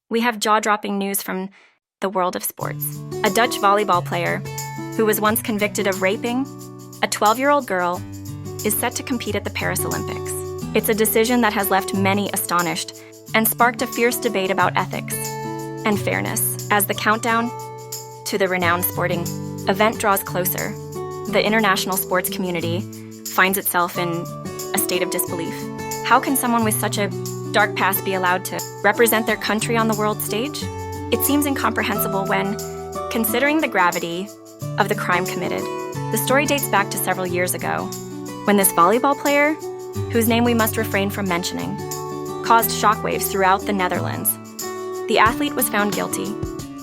we have jaw-dropping news from the world of sports. A Dutch volleyball player, who was once convicted of raping a 12-year-old girl, is set to compete at the Paris Olympics. It's a decision that has left many astonished and sparked a fierce debate about ethics and fairness. As the countdown to the renowned sporting event draws closer, the international sports community finds itself in a state of disbelief. How can someone with such a dark past be allowed to represent their country on the world stage? It seems incomprehensible when considering the gravity of the crime committed. The story dates back to several years ago, when this volleyball player, whose name we must refrain from mentioning, caused shockwaves throughout the Netherlands. The athlete was found guilty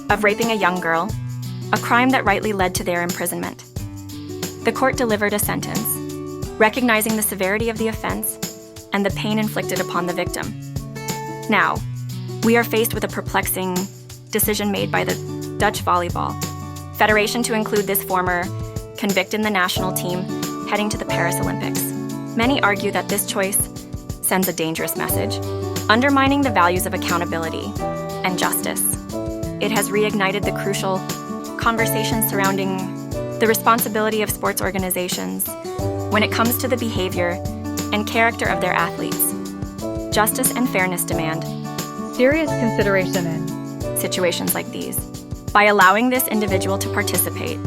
of raping a young girl, a crime that rightly led to their imprisonment. The court delivered a sentence, recognizing the severity of the offense and the pain inflicted upon the victim. Now, we are faced with a perplexing decision made by the Dutch Volleyball Federation to include this former convict in the national team heading to the Paris Olympics. Many argue that this choice sends a dangerous message, undermining the values of accountability and justice. It has reignited the crucial conversation surrounding the responsibility of sports organizations when it comes to the behavior and character of their athletes. Justice and fairness demand serious consideration in situations like these. By allowing this individual to participate,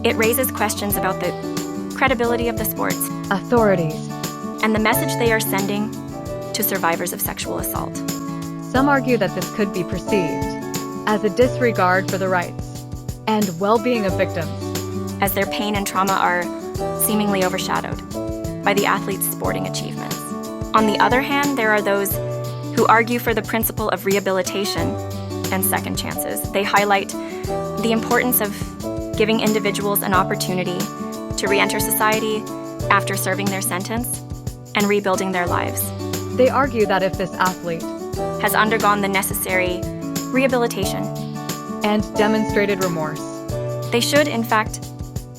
it raises questions about the credibility of the sports authorities and the message they are sending to survivors of sexual assault. Some argue that this could be perceived as a disregard for the rights and well-being of victims, as their pain and trauma are seemingly overshadowed by the athlete's sporting achievements. On the other hand, there are those who argue for the principle of rehabilitation and second chances. They highlight the importance of giving individuals an opportunity to re-enter society after serving their sentence and rebuilding their lives. They argue that if this athlete has undergone the necessary rehabilitation and demonstrated remorse, they should, in fact,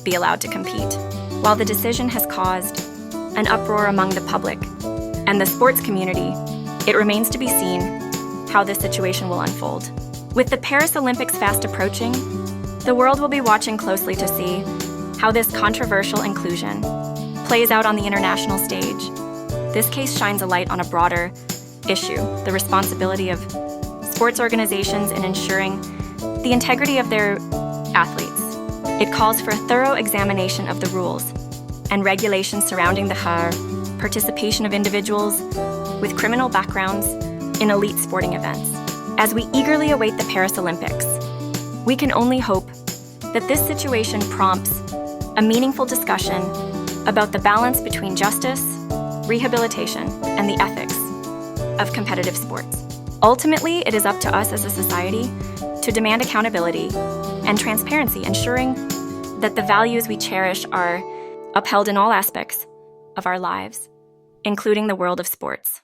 be allowed to compete. While the decision has caused an uproar among the public and the sports community, it remains to be seen how this situation will unfold. With the Paris Olympics fast approaching, the world will be watching closely to see how this controversial inclusion plays out on the international stage. This case shines a light on a broader issue, the responsibility of sports organizations in ensuring the integrity of their athletes. It calls for a thorough examination of the rules and regulations surrounding the participation of individuals with criminal backgrounds in elite sporting events. As we eagerly await the Paris Olympics, we can only hope that this situation prompts a meaningful discussion about the balance between justice, rehabilitation, and the ethics of competitive sports. Ultimately, it is up to us as a society to demand accountability and transparency, ensuring that the values we cherish are upheld in all aspects of our lives, including the world of sports.